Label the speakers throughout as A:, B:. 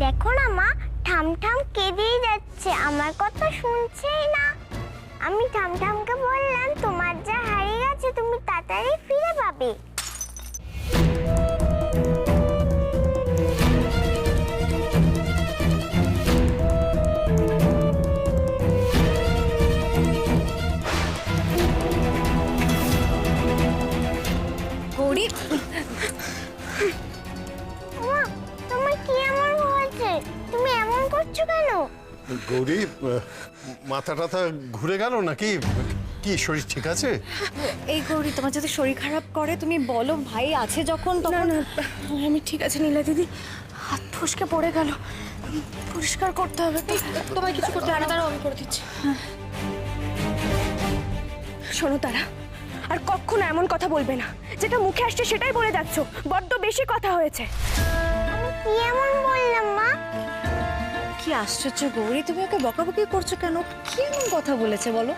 A: দেখো না মা, ঠামঠাম কেঁদেই যাচ্ছে, আমার কথা শুনছেই না। আমি ঠামঠামকে বললাম তোমার যা হারিয়ে গেছে তুমি তাড়াতাড়ি ফিরে পাবে।
B: গৌরী,
A: মা, তোমার কি এমন হয়েছে? তুমি এমন করছো কেন?
C: গৌরী, মাথা টাথা ঘুরে গেল নাকি? কি শরীর ঠিক আছে?
B: এই গৌরী, তোমার যদি শরীর খারাপ করে তুমি বলো, ভাই আছে যখন তখন।
D: না আমি ঠিক আছে নীলা দিদি, হাত ফসকে পড়ে গেল, পরিষ্কার করতে হবে।
B: তোমায় কিছু করতে হবে না, আমি করে দিচ্ছি।
D: শোনো তারা, আর কখনো এমন কথা বলবে না, যেটা মুখে আসছে সেটাই বলে যাচ্ছ, বড্ড বেশি কথা হয়েছে।
A: আমি কি এমন বললাম মা?
B: কি আশ্চর্য গৌরী, তুমি ওকে বকাবকি করছো কেন? কি এমন কথা বলেছে বলো?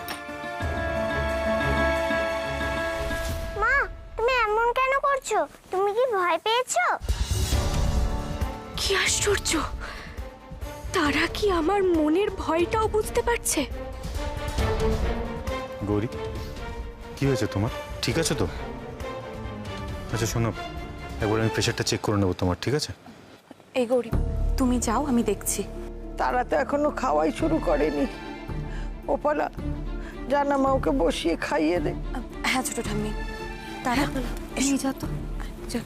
A: মা, তুমি এমন কেন করছো? তুমি কি ভয় পেয়েছো?
D: কি আশ্চর্য, তারা কি আমার মনের ভয়টাও বুঝতে পারছে?
E: গৌরী, কি হয়েছে তোমার? ঠিক আছে তো? আচ্ছা শোনো, একবার আমি প্রেশারটা চেক করে নেবো তোমার, ঠিক আছে?
D: এই গৌরী, তুমি যাও, আমি দেখছি।
F: তারা তো এখনো খাওয়াই শুরু করেনি। ওপালা, জানা মা ওকে বসিয়ে খাইয়ে দে।
D: হ্যাঁ ছোট ঠাম্মি, তারা নিয়ে যাও তো, যাও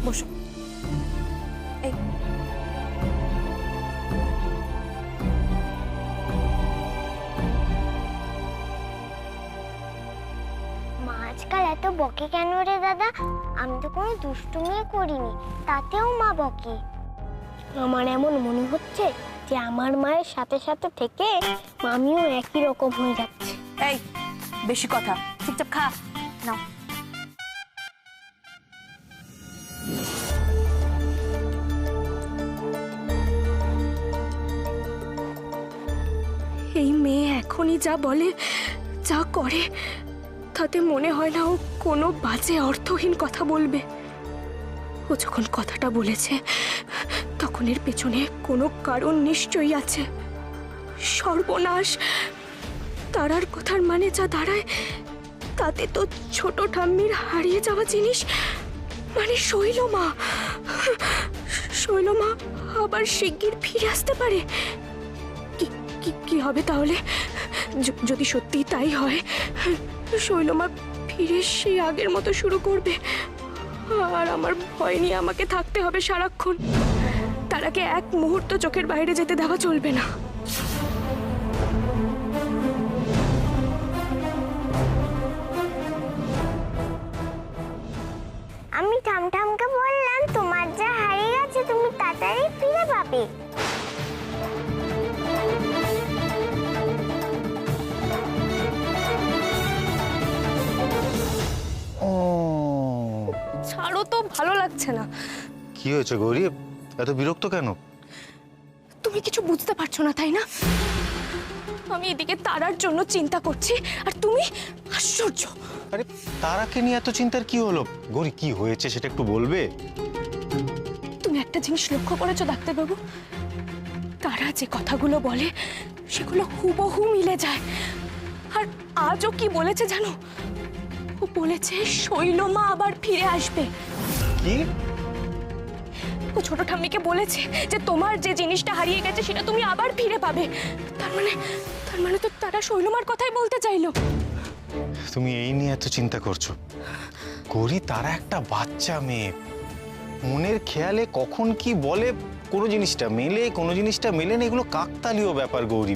D: বসো। এই
A: মা আজকাল এত বকে কেন রে দাদা? আমি তো কোনো দুষ্টুমি করিনি, তাতেও মা বকে।
G: আমার এমন মনে হচ্ছে যে আমার মায়ের সাথে সাথে থেকে আমিও একই রকম হয়ে যাচ্ছে।
D: এই বেশি কথা, চুপচাপ খা নাও। এই মেয়ে এখনই যা বলে, যা করে, তাতে মনে হয় না ও কোনো বাজে অর্থহীন কথা বলবে। ও যখন কথাটা বলেছে তখন এর পেছনে কোনো কারণ নিশ্চয়ই আছে। সর্বনাশ, তারার কথার মানে যা দাঁড়ায় তাতে তো ছোট ঠাম্মির হারিয়ে যাওয়া জিনিস মানে শৈলমা, শৈলমা আবার শিগগির ফিরে আসতে পারে। কি হবে তাহলে? যদি সত্যি তাই হয়, শৈলমা ফিরে সেই আগের মতো শুরু করবে, আর আমার ভয় নিয়ে আমাকে থাকতে হবে সারাক্ষণ। তারাকে এক মুহূর্ত চোখের বাইরে যেতে দেওয়া চলবে না।
A: আমি ঠামঠামকে বললাম তোমার যা হারিয়ে গেছে তুমি তাড়াতাড়ি ফিরে পাবে।
D: ছাড়ো তো, ভালো লাগছে না।
E: কি হয়েছে গৌরী, এত বিরক্ত কেন?
D: তুমি কিছু বুঝতে পারছো না তাই না? আমি এদিকে তারার জন্য চিন্তা করছি আর তুমি আশ্চর্য।
E: আরে তারাকে নিয়ে এত চিন্তার কি হলো? গৌরী কি হয়েছে সেটা একটু বলবে?
D: তুমি একটা জিনিস লক্ষ্য করেছো ডাক্তারবাবু? তারা যে কথাগুলো বলে সেগুলো হুবহু মিলে যায়। আর আজও কি বলেছে জানো? ও বলেছে শৈলমা আবার ফিরে আসবে।
E: কি?
D: ও ছোট ঠাম্মিকে বলেছে যে তোমার যে জিনিসটা হারিয়ে গেছে সেটা তুমি আবার ফিরে পাবে। তার মানে তো তারা শৈলমার কথাই বলতে চাইলো।
E: তুমি এই নিয়ে এত চিন্তা করছো? গৌরী, তারা একটা বাচ্চা মেয়ে, মনের খেয়ালে কখন কি বলে, কোনো জিনিসটা মেলে কোনো জিনিসটা মেলে না, এগুলো কাকতালীয় ব্যাপার গৌরী।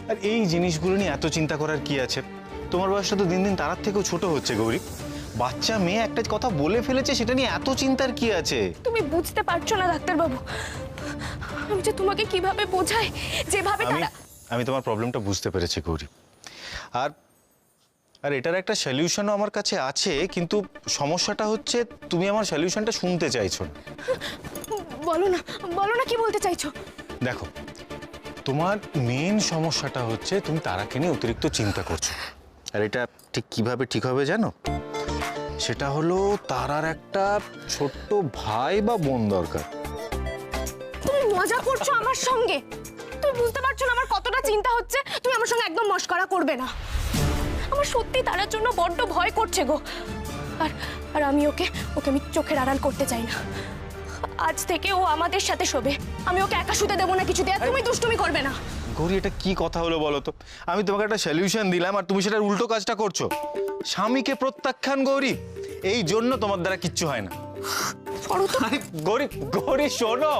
E: আর এই জিনিসগুলো নিয়ে এত চিন্তা করার কি আছে? তোমার বয়সটা তো দিন দিন তারার থেকেও ছোট হচ্ছে গৌরী। বাচ্চা মেয়ে একটা কথা বলে ফেলেছে, সেটা নিয়ে এত চিন্তার কি আছে?
D: তুমি বুঝতে পারছো না ডাক্তারবাবু, আমি যে তোমাকে কিভাবে বোঝাই, যেভাবে
E: আমি তোমার প্রবলেমটা বুঝতে পেরেছি গৌরী। আর আর এটার একটা সলিউশনও আমার কাছে আছে, কিন্তু সমস্যাটা হচ্ছে তুমি আমার সলিউশনটা শুনতে চাইছো না।
D: বলো না কি বলতে চাইছো?
E: দেখো, তোমার মেন সমস্যাটা হচ্ছে তুমি তারাকে নিয়ে অতিরিক্ত চিন্তা করছো। আর এটা ঠিক কিভাবে ঠিক হবে জানো? সেটা হলো তারার একটা ছোট্ট ভাই বা বোন দরকার।
D: তুমি মজা করছো আমার সঙ্গে? তুমি বুঝতে পারছো না আমার কতটা চিন্তা হচ্ছে? তুমি আমার সঙ্গে একদম মস্করা করবে না। আমার সত্যি তারার জন্য বড্ড ভয় করছে গো। আর আর আমি ওকে আমি চোখের আড়াল করতে চাই না। আজ থেকে ও আমাদের সাথে শোবে। আমি ওকে একা শুতে দেবো না কিছুতে। আর তুমি দুষ্টুমি করবে না।
E: গৌরী, এটা কি কথা হলো বলো তো? আমি তোমাকে একটা সলিউশন দিলাম আর তুমি সেটার উল্টো কাজটা করছো। স্বামীকে প্রত্যাখ্যান গৌরী, এই জন্য তোমার দ্বারা কিচ্ছু হয় না। আরে গৌরী, গৌরী শোনো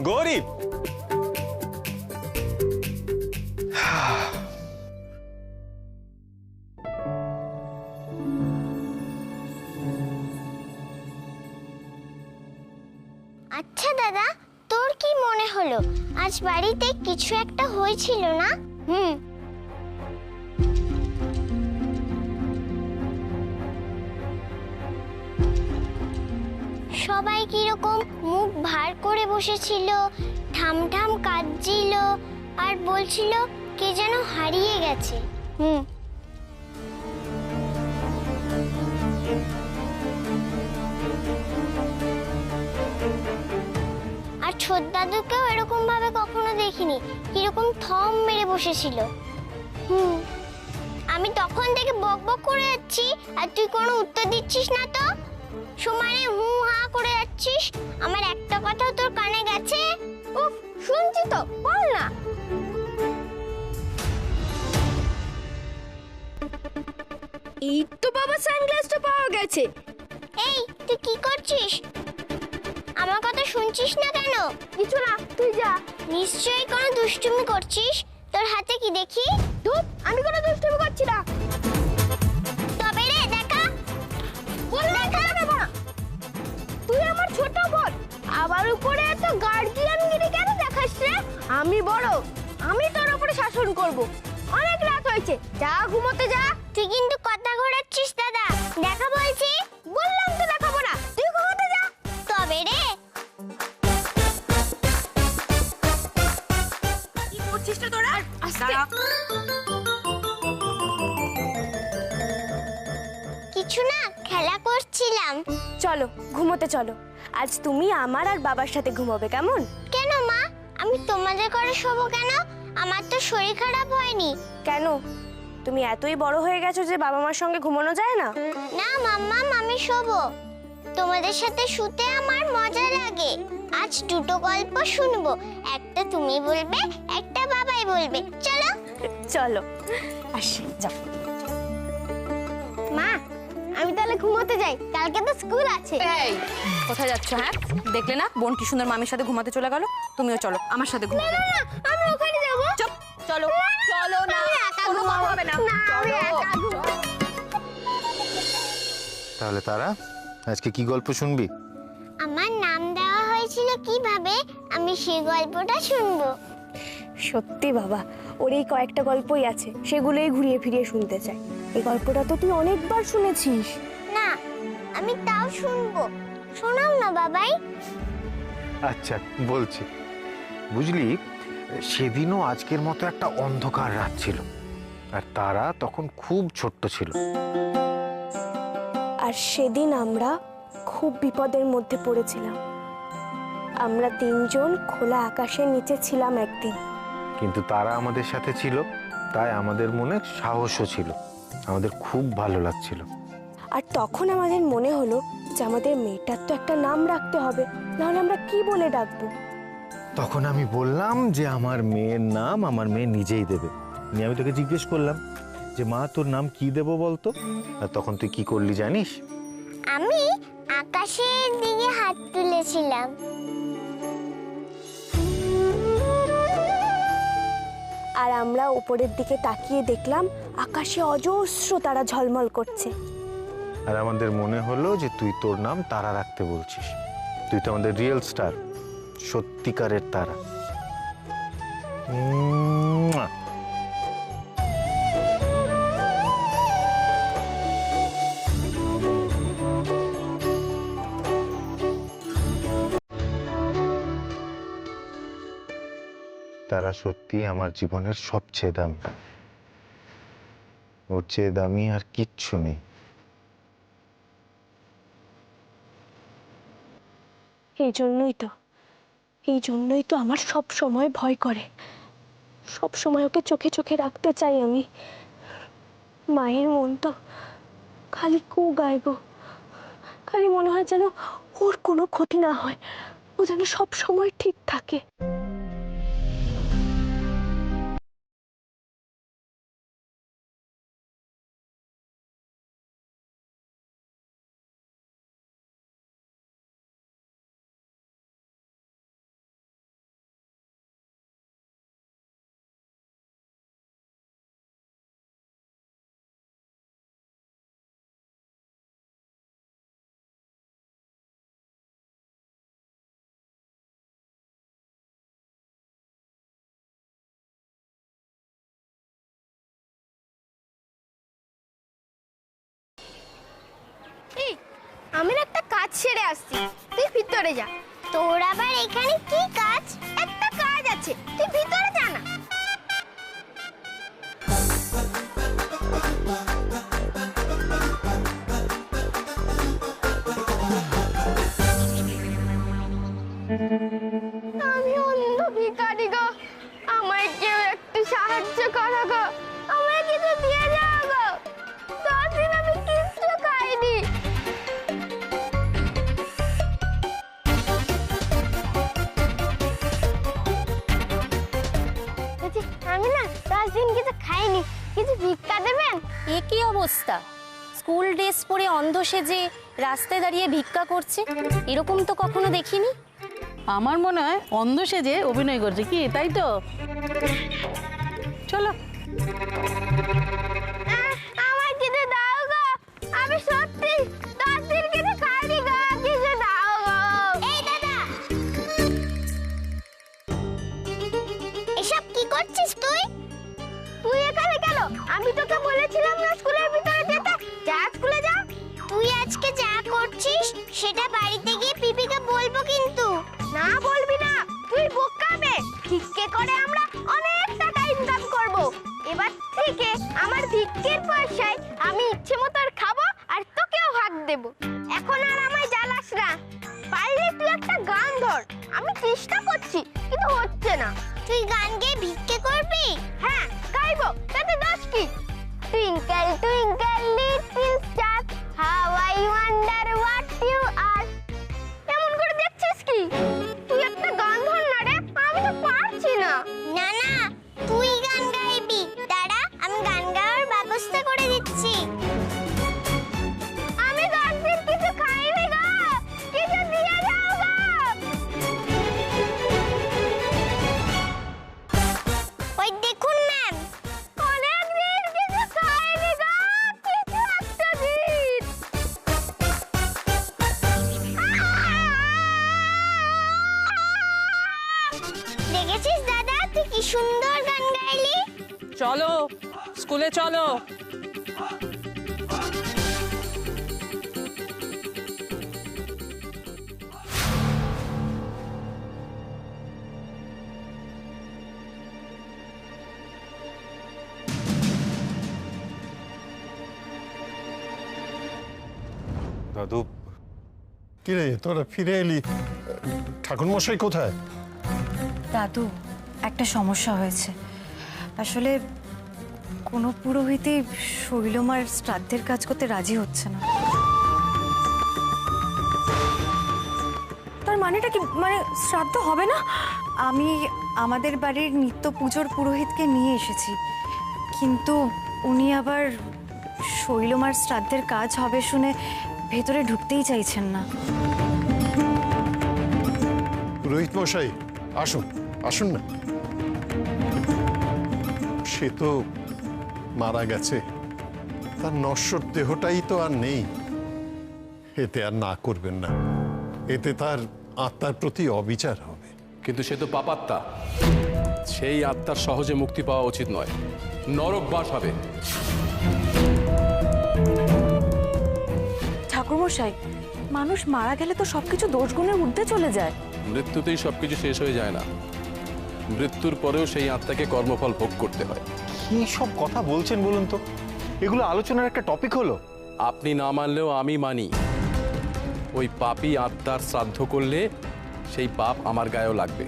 E: গৌরী।
A: আচ্ছা দাদা, তোর কি মনে হলো আজ বাড়িতে কিছু একটা হয়েছিল না? সবাই কিরকম মুখ ভার করে বসেছিল, ঠাম ঠাম কাঁদছিল আর বলছিল কে যেন হারিয়ে গেছে। আর ছোট দাদুকেও এরকম ভাবে কখনো দেখিনি, কিরকম থম মেরে বসেছিল। আমি তখন থেকে বক বক করে যাচ্ছি আর তুই কোনো উত্তর দিচ্ছিস না তো। সমানে হু হা করে যাচ্ছিস। আমার একটা কথাও তোর কানে গেছে? উফ, শুনছি তো, বল না।
D: এই তো বাবা সানগ্লাসটা পাওয়া গেছে।
A: এই তুই কি করছিস? আমার কথা শুনছিস না কেন?
G: কিছু না, তুই যা।
A: নিশ্চয়ই কোনো দুষ্টুমি করছিস। তোর হাতে কি দেখি?
G: ধুপ, আমি কোনো দুষ্টুমি করছি না।
A: তবে রে দেখা।
G: তুই আমার ছোট বোন, আবার উপরে এত গার্জিয়ানগিরি কেন দেখাস রে? আমি বড়, আমি তোর উপরে শাসন করব। অনেক রাত হয়েছে, যা ঘুমোতে যা।
A: তুই কিন্তু কথা ঘোরাচ্ছিস দাদা। দেখা বলছি।
G: বললাম তো দেখাবো না, তুই ঘুমোতে যা।
A: তবে রে।
D: কি করছিস রে তোরা? আস্তে।
A: কিছু না, খেলা করছিলাম।
D: চলো ঘুমোতে চলো। আজ তুমি আমার আর বাবার সাথে ঘুমোবে, কেমন?
A: কেন মা, আমি তোমাদের ঘরে শোবো কেন? আমার তো শরীর খারাপ হয়নি।
D: কেন? তুমি এতই বড় হয়ে গেছো যে বাবা মার সঙ্গে ঘুমানো যায় না?
A: না মাম্মা, আমি শোবো। তোমাদের সাথে শুতে আমার মজা লাগে। আজ দুটো গল্প শুনবো, একটা তুমি বলবে, একটা বাবাই বলবে। চলো
D: চলো আসি, যাও।
G: মা, আমি তাহলে ঘুমোতে যাই, কালকে তো স্কুল আছে।
B: এই কোথায় যাচ্ছ? হ্যাঁ, দেখলে না বোন কি সুন্দর মামির সাথে ঘুমাতে চলে গেল। তুমিও চলো আমার সাথে ঘুমাতে।
G: না, আমি ওখানে যাব।
B: চুপ, চলো চলো না, কোনো কথা হবে না।
G: আমি একা ঘুমাবো।
E: তাহলে তারা আজকে কি গল্প শুনবি?
A: আমার নাম দেওয়া হয়েছিল কিভাবে, আমি সেই গল্পটা শুনবো।
D: সত্যি বাবা, ওর এই কয়েকটা গল্পই আছে, সেগুলোই ঘুরিয়ে ফিরিয়ে শুনতে চাই। এই গল্পটা তো তুই অনেকবার শুনেছিস।
A: না, আমি তাও শুনবো। শোনাও না বাবাই।
E: আচ্ছা বলছি। বুঝলি, সেদিনও আজকের মতো একটা অন্ধকার রাত ছিল আর তারা তখন খুব ছোট্ট ছিল।
D: আর সেদিন আমরা খুব বিপদের মধ্যে পড়েছিলাম। আমরা তিনজন খোলা আকাশের নিচে ছিলাম একদিন।
E: কিন্তু তারা আমাদের সাথে ছিল, তাই আমাদের মনে সাহসও ছিল, আমাদের খুব ভালো লাগছিল।
D: আর তখন আমাদের মনে হলো যে আমাদের মেয়েটার তো একটা নাম রাখতে হবে, নাহলে আমরা কি বলে ডাকবো।
E: তখন আমি বললাম যে আমার মেয়ের নাম আমার মেয়ে নিজেই দেবে। আমি তোকে জিজ্ঞেস করলাম যে মা তোর নাম কি দেবো বলতো, আর তখন তুই কি করলি জানিস?
A: আমি আকাশের দিকে হাত তুলেছিলাম।
D: আর আমরা উপরের দিকে তাকিয়ে দেখলাম আকাশে অজস্র তারা ঝলমল করছে।
E: আর আমাদের মনে হলো যে তুই তোর নাম তারা রাখতে বলছিস। তুই তো আমাদের রিয়েল স্টার, সত্যিকারের তারা। তারা সত্যি আমার জীবনের সবচেয়ে দামি। ওর চেয়ে দামি আর কিচ্ছু নেই।
D: এই জন্যই তো আমার সব সময় ভয় করে, সব সময় ওকে চোখে চোখে রাখতে চাই আমি। মায়ের মন তো খালি কু গাইবো, খালি মনে হয় যেন ওর কোনো ক্ষতি না হয়, ও যেন সব সময় ঠিক থাকে।
G: এই, আমি না একটা কাজ সেরে আসছি, তুই ভিতরে যা।
A: তোর আবার এখানে কি কাজ?
G: একটা কাজ আছে, তুই ভিতরে যা না। আমি অন্ধ ভিখারি গো, আমায় কেউ একটু সাহায্য করো গো, আমায় কিছু দিয়ে যাও গো। 10 দিন আমি কিচ্ছু খাইনি। বলছি, আমি না 10 দিন কিছু খাইনি, কিছু ভিক্ষা দেবেন?
B: এ কি অবস্থা? স্কুল ড্রেস পরে অন্ধ সেজে রাস্তায় দাঁড়িয়ে ভিক্ষা করছে, এরকম তো কখনো দেখিনি।
H: আমার মনে হয় অন্ধ সেজে অভিনয় করছে, কি তাই তো? চলো।
G: আমার কিছু দাও গো, আমি সত্যি 10 দিন কিছু খাইনি গো, কিছু দাও গো।
A: এই দাদা, এসব কি করছিস তুই?
G: তুই এখানে কেন? আমি তোকে বলেছিলাম না স্কুলের ভিতরে যেতে, যা স্কুলে যা।
A: তুই আজকে যা করছিস সেটা বাড়িতে গিয়ে পিপিকে বলবো কিন্তু।
G: না বলবি না, তুই বোকাবে। ভিক্ষে করে আমরা অনেক টাকা ইনকাম করব। এবার থেকে আমার ভিক্ষের পয়সায় আমি ইচ্ছে মতো খাবো আর তোকেও ভাগ দেব। এখন আর আমায় জ্বালাস না। পারলে তুই একটা গান ধর, আমি চেষ্টা করছি কিন্তু হচ্ছে না।
A: তুই গান গেয়ে ভিক্ষে করবি?
G: হ্যাঁ, গাইবো, তাতে দোষ কি? Twinkle twinkle little star, how I wonder what you are. এমন করে দেখছিস কি? তুই একটা গান ধর না রে, আমি তো পারছি না।
A: না না, তুই গান গাইবি। দাঁড়া, আমি গান গাওয়ার ব্যবস্থা করে দিচ্ছি।
G: আমি 10 দিন কিছু খাইনি গো, কিছু দিয়ে যাও গো।
A: ওই দেখুন ম্যাম,
G: অনেক দিন কিছু খাইনি গো, কিছু একটা দিন।
A: দেখেছিস দাদা, তুই কি সুন্দর গান গাইলি।
H: চলো স্কুলে চলো।
E: দাদু,
C: কি রে, তোরা ফিরে এলি? ঠাকুর মশাই কোথায়?
B: দাদু, একটা সমস্যা হয়েছে। আসলে কোনো পুরোহিতই শৈলমার শ্রাদ্ধের কাজ করতে রাজি হচ্ছে না। তার মানেটা কি? মানে শ্রাদ্ধ হবে না? আমি আমাদের বাড়ির নিত্য পুজোর পুরোহিতকে নিয়ে এসেছি, কিন্তু উনি আবার শৈলমার শ্রাদ্ধের কাজ হবে শুনে ভেতরে ঢুকতেই চাইছেন না।
C: পুরোহিত মশাই, আসুন আসুন না। সে তো মারা গেছে, তার নশ্বর দেহটাই তো আর নেই। এতে আর না করবেন না, এতে তার আত্মার প্রতি অবিচার হবে।
I: কিন্তু সে তো পাপাত্মা, সেই আত্মার সহজে মুক্তি পাওয়া উচিত নয়, নরকবাস হবে।
B: ঠাকুরমশাই, মানুষ মারা গেলে তো সবকিছু দোষ গুণের ঊর্ধ্বে চলে যায়।
I: মৃত্যুতেই সবকিছু শেষ হয়ে যায় না, মৃত্যুর পরেও সেই আত্মাকে কর্মফল ভোগ করতে হয়।
E: কি সব কথা বলছেন বলুন তো? এগুলো আলোচনার একটা টপিক হলো?
I: আপনি না মানলেও আমি মানি, ওই পাপী আত্মার শ্রাদ্ধ করলে সেই পাপ আমার গায়েও লাগবে।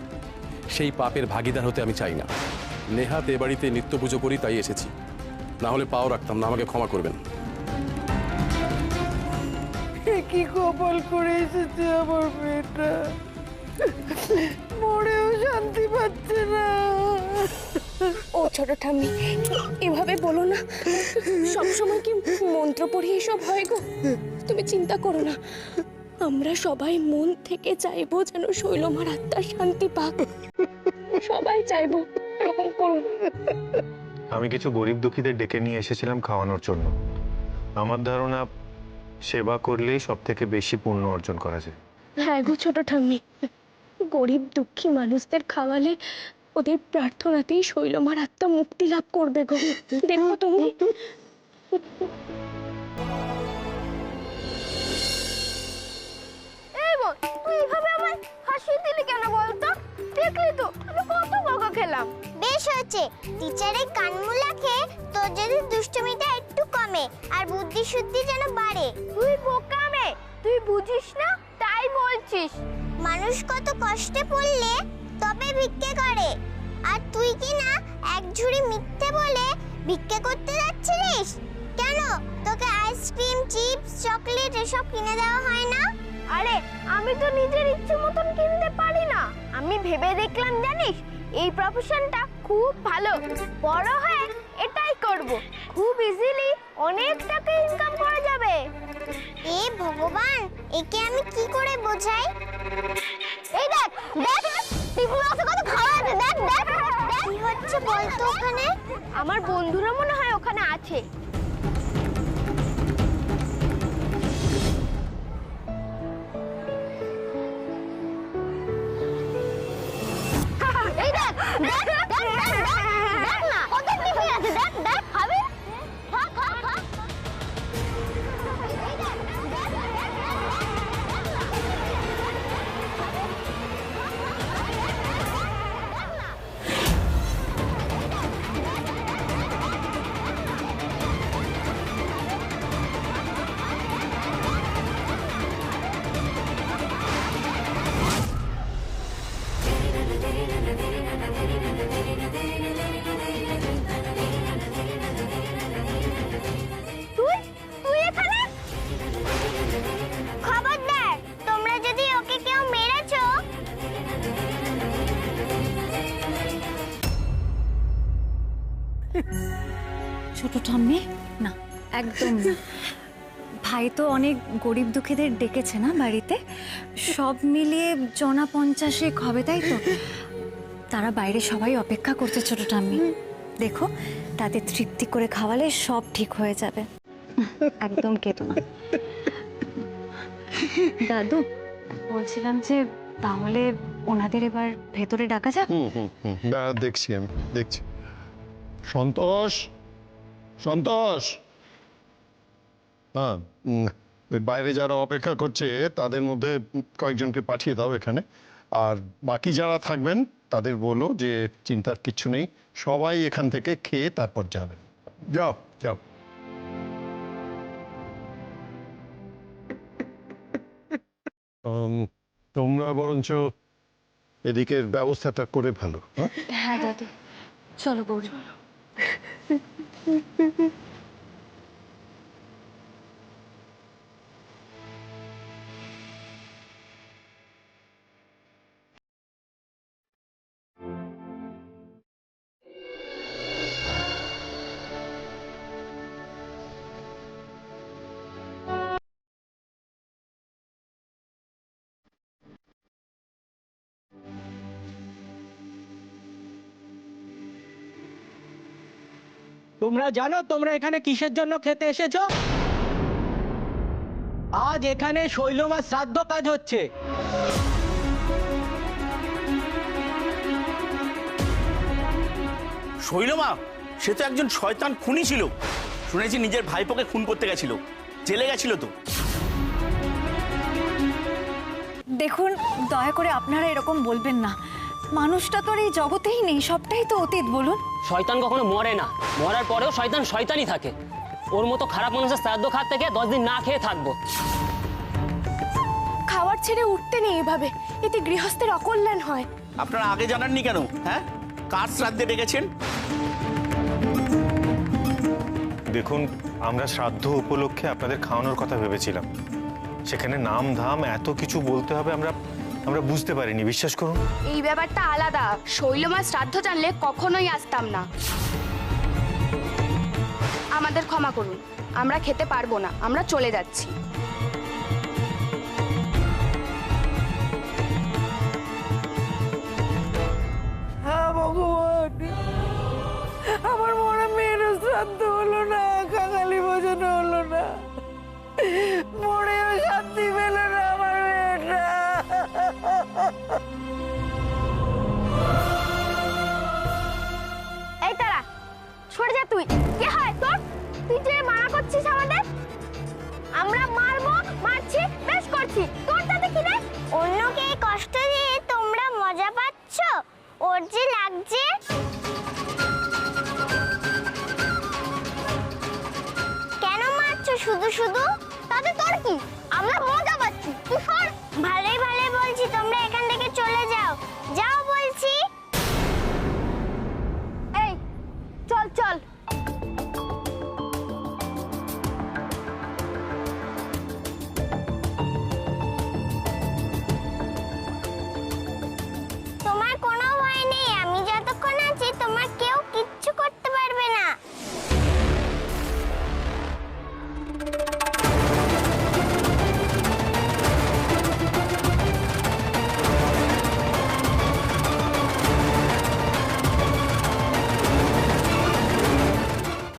I: সেই পাপের ভাগিদার হতে আমি চাই না। নেহাত এ বাড়িতে নিত্য পুজো করি, তাই এসেছি, না হলে পাও রাখতাম না। আমাকে ক্ষমা করবেন।
F: কি কপাল করে এসেছে আমার মেয়েটা, মরেও শান্তি পাচ্ছে না।
D: ও ছোট ঠাম্মি, এভাবে বলো না। সবসময় কি মন্ত্র পড়ে এসব হয় গো? তুমি চিন্তা করো না, আমরা সবাই মন থেকে চাইবো যেন শৈলমার আত্মার শান্তি পাক। সবাই চাইবো, এরকম করুন।
E: আমি কিছু গরিব দুঃখীদের ডেকে নিয়ে এসেছিলাম খাওয়ানোর জন্য। আমার ধারণা সেবা করলেই সব থেকে বেশি পুণ্য অর্জন করা যায়।
D: হ্যাঁ গো ছোট ঠাম্মি, গরিব দুঃখী মানুষদের খাওয়ালে ওদের প্রার্থনাতেই শৈলমার আত্মা মুক্তি লাভ করবে গো। দেখো তুমি।
G: এই বল, তুই এইভাবে আমার হাসি দিলি কেন বলতো? দেখলি তো আমি কত বকা খেলাম।
A: বেশ হয়েছে, টিচারের কানমুলা খেয়ে তোর যদি দুষ্টুমিটা একটু কমে আর বুদ্ধি শুদ্ধি যেন বাড়ে।
G: তুই বোকা মেয়ে, তুই বুঝিস না তাই বলছিস।
A: মানুষ কত কষ্টে পড়লে তবে ভিক্ষে করে, আর তুই কি না এক ঝুড়ি মিথ্যে বলে ভিক্ষে করতে যাচ্ছিলিস? কেন তোকে আইসক্রিম, চিপস, চকলেট এসব কিনে দেওয়া হয় না?
G: আরে আমি তো নিজের ইচ্ছে মতন কিনতে পারি না। আমি ভেবে দেখলাম জানিস, এই প্রফেশনটা খুব ভালো, বড় হয়ে এটাই করব। খুব ইজিলি অনেক টাকা ইনকাম করা যাবে।
A: এ ভগবান, একে আমি কি করে বোঝাই?
G: এই দেখ দেখ, টিপুর কাছে কত খাওয়া আছে, দেখ দেখ দেখ।
A: কি হচ্ছে বলতো ওখানে?
G: আমার বন্ধুরা মনে হয় ওখানে আছে। এই দেখ দেখ দেখ দেখ দেখ না, কত টিফিন আছে, দেখ দেখ। খাবে? খা খা খা। এই দেখ দেখ তুই তুই এখানে?
A: খবরদার, তোমরা যদি ওকে কেউ মেরেছো।
B: ছোট ঠাম্মি, না একদম না। ভাই তো অনেক গরিব দুঃখীদের ডেকেছে না বাড়িতে, সব মিলিয়ে জনা 50 হবে, তাই তো? তারা বাইরে সবাই অপেক্ষা করছে ছোট ঠাম্মি। দেখো, তাদের তৃপ্তি করে খাওয়ালে সব ঠিক হয়ে যাবে। একদম কেতো না। দাদু, বলছিলাম যে তাহলে ওনাদের এবার ভেতরে ডাকা যাক।
C: দেখছি, আমি দেখছি। সন্তোষ, সন্তোষ, হ্যাঁ, ওই বাইরে যারা অপেক্ষা করছে তাদের মধ্যে কয়েকজনকে পাঠিয়ে দাও এখানে। আর বাকি যারা থাকবেন তাদের বলো যে চিন্তার কিচ্ছু নেই, সবাই এখান থেকে খেয়ে তারপর যাবে। যাও যাও। তোমরা বরঞ্চ এদিকের ব্যবস্থাটা করে ভালো।
B: হ্যাঁ দাদু, চলো গৌরী।
J: তোমরা জানো তোমরা এখানে কিসের জন্য খেতে এসেছো? আজ এখানে শৈলমার শ্রাদ্ধ কাজ হচ্ছে।
K: শৈলমা, সে তো একজন শয়তান খুনি ছিল। শুনেছি নিজের ভাইপোকে খুন করতে গেছিল, জেলে গেছিল তো।
B: দেখুন, দয়া করে আপনারা এরকম বলবেন না। মানুষটা তো আর এই জগতেই নেই, সবটাই তো অতীত। বলুন,
L: শয়তান কখনো মরে না, মরার পরেও শয়তান শয়তানই থাকে। ওর মতো খারাপ মানুষের শ্রাদ্ধ খাত থেকে 10 দিন না খেয়ে থাকবো।
D: খাবার ছেড়ে উঠতে নেই এভাবে, এতে গৃহস্থের অকল্যাণ হয়।
K: আপনারা আগে জানাননি কেন? হ্যাঁ, কার শ্রাদ্ধে ডেকেছেন?
E: দেখুন, আমরা শ্রাদ্ধ উপলক্ষে আপনাদের খাওয়ানোর কথা ভেবেছিলাম। সেখানে নাম ধাম এত কিছু বলতে হবে আমরা বুঝতে পারিনি, বিশ্বাস করুন।
G: এই ব্যাপারটা আলাদা। শৈলমার শ্রাদ্ধ জানলে কখনোই আসতাম না। আমাদের ক্ষমা করুন, আমরা খেতে পারবো না, আমরা চলে যাচ্ছি।
F: হ্যাঁ ভগবান, আমার মনে মেয়েরও শ্রাদ্ধ হলো না, কাঙালি বোঝানো হলো না, মরেও শান্তি পেল না আমার মেয়েটা।
G: এই তারা, সরে যা তুই। কি হয় তোর? তুই যে মানা করছিস আমাদের। আমরা মারবো, মারছি, বেশ করছি, তোর তাতে কি রে?
A: অন্যকে এই কষ্ট দিয়ে তোমরা মজা পাচ্ছ? ওর যে লাগছে। কেন মারছো শুধু শুধু?
G: তাতে তোর কি? আমরা মজা পাচ্ছি, তুই সর।
A: ভালো